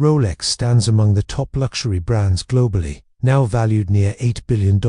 Rolex stands among the top luxury brands globally, now valued near $8 billion.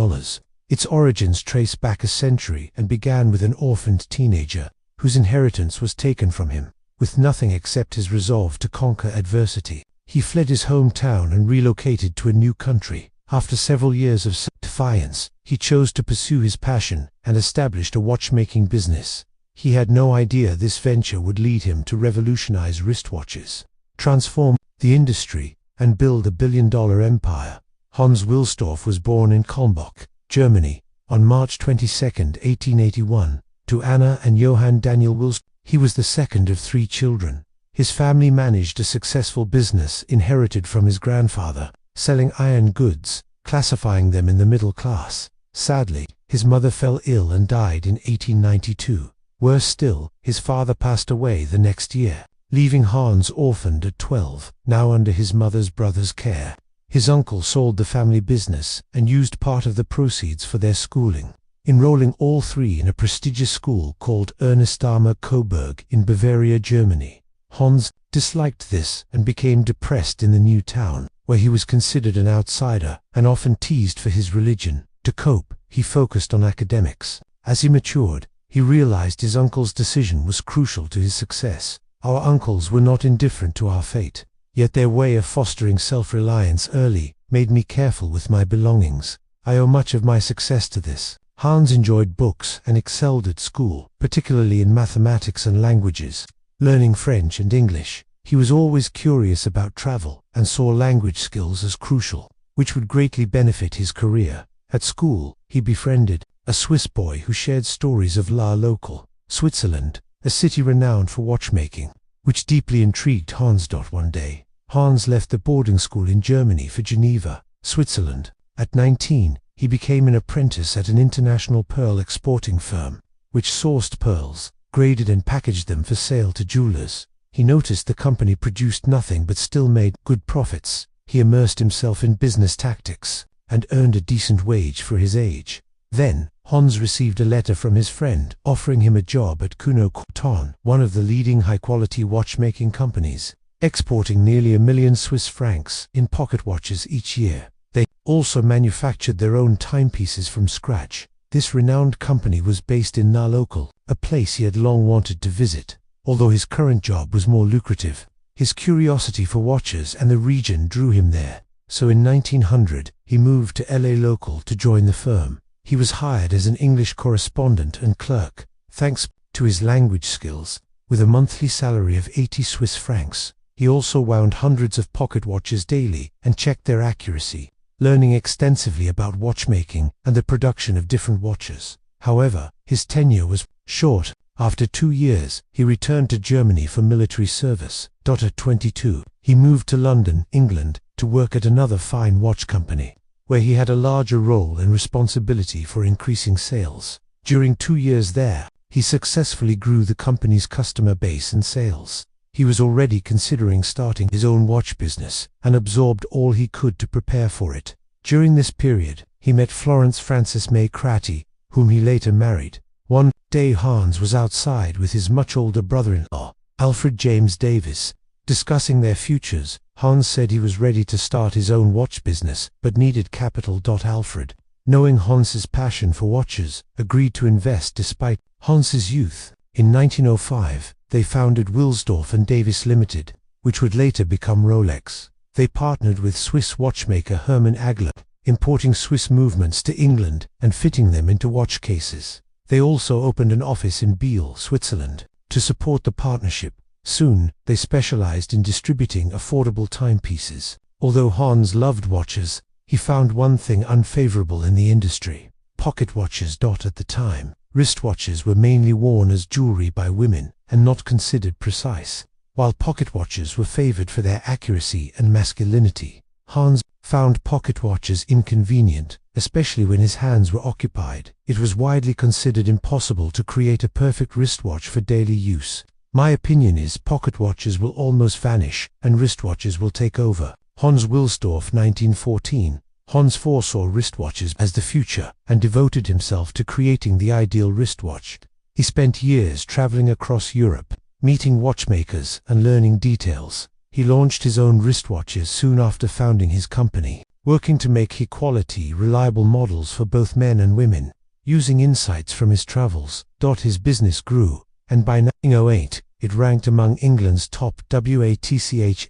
Its origins trace back a century and began with an orphaned teenager whose inheritance was taken from him. With nothing except his resolve to conquer adversity, he fled his hometown and relocated to a new country. After several years of defiance, he chose to pursue his passion and established a watchmaking business. He had no idea this venture would lead him to revolutionize wristwatches, transform the industry, and build a billion-dollar empire. Hans Wilsdorf was born in Kulmbach, Germany, on March 22, 1881, to Anna and Johann Daniel Wilsdorf. He was the second of 3 children. His family managed a successful business inherited from his grandfather, selling iron goods, classifying them in the middle class. Sadly, his mother fell ill and died in 1892. Worse still, his father passed away the next year, leaving Hans orphaned at 12, now under his mother's brother's care. His uncle sold the family business and used part of the proceeds for their schooling, enrolling all 3 in a prestigious school called Ernestheimer Coburg in Bavaria, Germany. Hans disliked this and became depressed in the new town, where he was considered an outsider and often teased for his religion. To cope, he focused on academics. As he matured, he realized his uncle's decision was crucial to his success. Our uncles were not indifferent to our fate, yet their way of fostering self-reliance early made me careful with my belongings. I owe much of my success to this. Hans enjoyed books and excelled at school, particularly in mathematics and languages. Learning French and English, he was always curious about travel and saw language skills as crucial, which would greatly benefit his career. At school, he befriended a Swiss boy who shared stories of La Local, Switzerland, a city renowned for watchmaking, which deeply intrigued Hans. One day, Hans left the boarding school in Germany for Geneva, Switzerland. At 19, he became an apprentice at an international pearl exporting firm, which sourced pearls, graded and packaged them for sale to jewelers. He noticed the company produced nothing but still made good profits. He immersed himself in business tactics and earned a decent wage for his age. Then, Hans received a letter from his friend offering him a job at Kuno Couton, one of the leading high-quality watchmaking companies, exporting nearly 1 million Swiss francs in pocket watches each year. They also manufactured their own timepieces from scratch. This renowned company was based in La Local, a place he had long wanted to visit. Although his current job was more lucrative, his curiosity for watches and the region drew him there. So in 1900, he moved to La Local to join the firm. He was hired as an English correspondent and clerk, thanks to his language skills, with a monthly salary of 80 Swiss francs. He also wound hundreds of pocket watches daily and checked their accuracy, learning extensively about watchmaking and the production of different watches. However, his tenure was short. After 2 years, he returned to Germany for military service. At 22, he moved to London, England, to work at another fine watch company, where he had a larger role and responsibility for increasing sales. During 2 years there, he successfully grew the company's customer base and sales. He was already considering starting his own watch business and absorbed all he could to prepare for it. During this period, he met Florence Frances May Cratty, whom he later married. One day Hans was outside with his much older brother-in-law, Alfred James Davis, discussing their futures. Hans said he was ready to start his own watch business, but needed capital. Alfred, knowing Hans's passion for watches, agreed to invest despite Hans's youth. In 1905, they founded Wilsdorf and Davis Limited, which would later become Rolex. They partnered with Swiss watchmaker Hermann Agler, importing Swiss movements to England and fitting them into watch cases. They also opened an office in Biel, Switzerland, to support the partnership. Soon, they specialized in distributing affordable timepieces. Although Hans loved watches, he found one thing unfavorable in the industry: pocket watches. At the time, wristwatches were mainly worn as jewelry by women and not considered precise, while pocket watches were favored for their accuracy and masculinity. Hans found pocket watches inconvenient, especially when his hands were occupied. It was widely considered impossible to create a perfect wristwatch for daily use. My opinion is pocket watches will almost vanish and wristwatches will take over. Hans Wilsdorf, 1914. Hans foresaw wristwatches as the future and devoted himself to creating the ideal wristwatch. He spent years traveling across Europe, meeting watchmakers and learning details. He launched his own wristwatches soon after founding his company, working to make high-quality, reliable models for both men and women. Using insights from his travels, his business grew, and by 1908, it ranked among England's top watchmakers.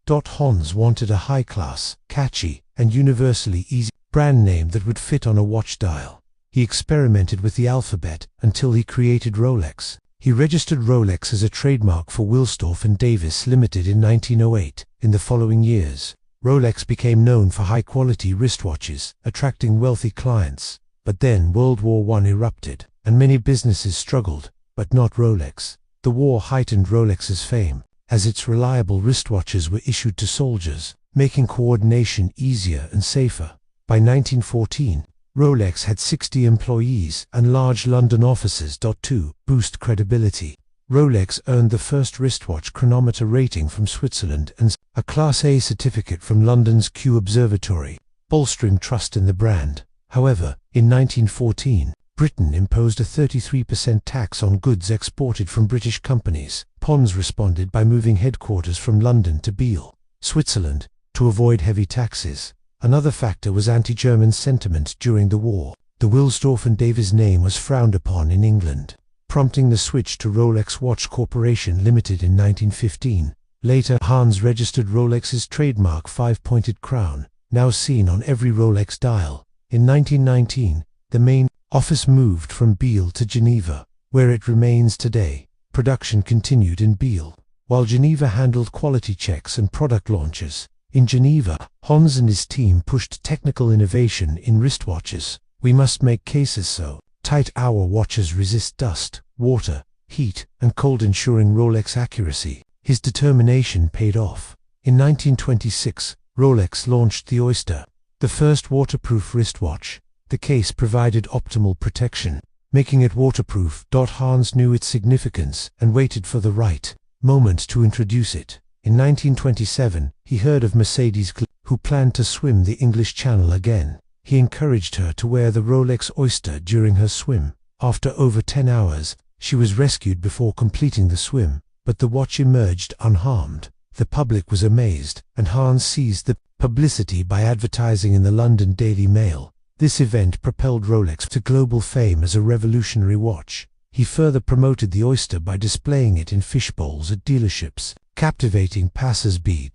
Hans wanted a high-class, catchy, and universally easy brand name that would fit on a watch dial. He experimented with the alphabet until he created Rolex. He registered Rolex as a trademark for Wilsdorf and Davis Limited in 1908. In the following years, Rolex became known for high-quality wristwatches, attracting wealthy clients. But then World War I erupted, and many businesses struggled, but not Rolex. The war heightened Rolex's fame, as its reliable wristwatches were issued to soldiers, making coordination easier and safer. By 1914, Rolex had 60 employees and large London offices. To boost credibility, Rolex earned the first wristwatch chronometer rating from Switzerland and a Class A certificate from London's Kew Observatory, bolstering trust in the brand. However, in 1914, Britain imposed a 33% tax on goods exported from British companies. Pons responded by moving headquarters from London to Biel, Switzerland, to avoid heavy taxes. Another factor was anti-German sentiment during the war. The Wilsdorf and Davis name was frowned upon in England, prompting the switch to Rolex Watch Corporation Limited in 1915. Later, Hans registered Rolex's trademark five-pointed crown, now seen on every Rolex dial. In 1919, the main office moved from Biel to Geneva, where it remains today. Production continued in Biel, while Geneva handled quality checks and product launches. In Geneva, Hans and his team pushed technical innovation in wristwatches. We must make cases so tight our watches resist dust, water, heat, and cold, ensuring Rolex accuracy. His determination paid off. In 1926, Rolex launched the Oyster, the first waterproof wristwatch. The case provided optimal protection, making it waterproof. Hans knew its significance and waited for the right moment to introduce it. In 1927, he heard of Mercedes, who planned to swim the English Channel again. He encouraged her to wear the Rolex Oyster during her swim. After over 10 hours, she was rescued before completing the swim, but the watch emerged unharmed. The public was amazed, and Hans seized the publicity by advertising in the London Daily Mail. This event propelled Rolex to global fame as a revolutionary watch. He further promoted the Oyster by displaying it in fishbowls at dealerships, captivating passers-by.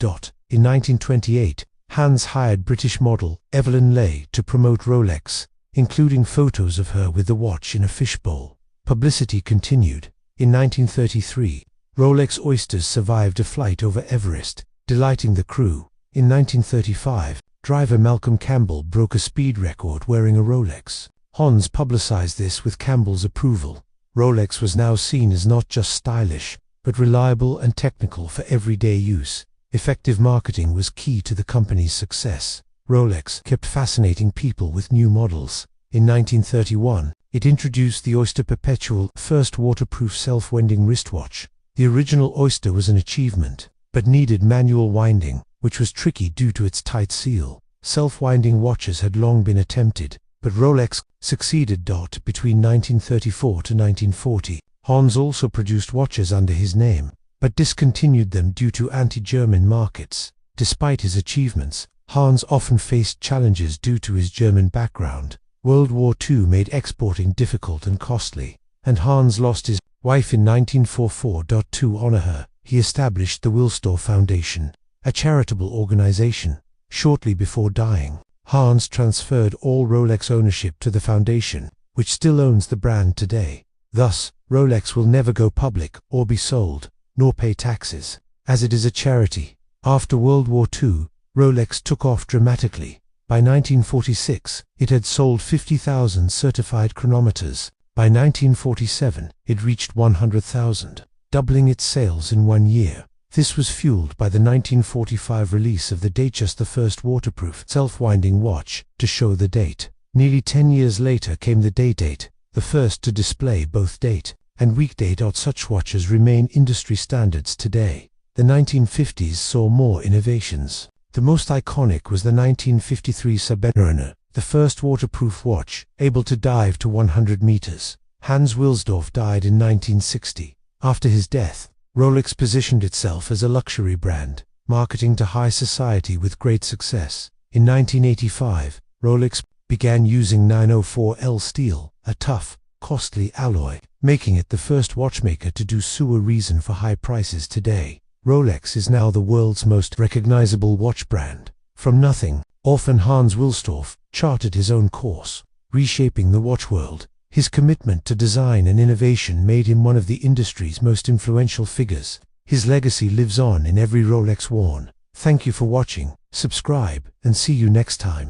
In 1928, Hans hired British model Evelyn Leigh to promote Rolex, including photos of her with the watch in a fishbowl. Publicity continued. In 1933, Rolex Oysters survived a flight over Everest, delighting the crew. In 1935, driver Malcolm Campbell broke a speed record wearing a Rolex. Hans publicized this with Campbell's approval. Rolex was now seen as not just stylish, but reliable and technical for everyday use. Effective marketing was key to the company's success. Rolex kept fascinating people with new models. In 1931, it introduced the Oyster Perpetual, first waterproof self-winding wristwatch. The original Oyster was an achievement, but needed manual winding, which was tricky due to its tight seal. Self-winding watches had long been attempted, but Rolex succeeded. Between 1934 to 1940, Hans also produced watches under his name, but discontinued them due to anti-German markets. Despite his achievements, Hans often faced challenges due to his German background. World War II made exporting difficult and costly, and Hans lost his wife in 1944. To honor her, he established the Wilsdorf Foundation, a charitable organization. Shortly before dying, Hans transferred all Rolex ownership to the foundation, which still owns the brand today. Thus, Rolex will never go public or be sold, nor pay taxes, as it is a charity. After World War II, Rolex took off dramatically. By 1946, it had sold 50,000 certified chronometers. By 1947, it reached 100,000, doubling its sales in 1 year. This was fueled by the 1945 release of the Datejust, the first waterproof, self-winding watch, to show the date. Nearly 10 years later came the Day-Date, the first to display both date and weekday. Such watches remain industry standards today. The 1950s saw more innovations. The most iconic was the 1953 Submariner, the first waterproof watch, able to dive to 100 meters. Hans Wilsdorf died in 1960. After his death, Rolex positioned itself as a luxury brand, marketing to high society with great success. In 1985, Rolex began using 904L steel, a tough, costly alloy, making it the first watchmaker to do so. A reason for high prices today. Rolex is now the world's most recognizable watch brand. From nothing, Orphan Hans Wilsdorf charted his own course, reshaping the watch world. His commitment to design and innovation made him one of the industry's most influential figures. His legacy lives on in every Rolex worn. Thank you for watching, subscribe, and see you next time.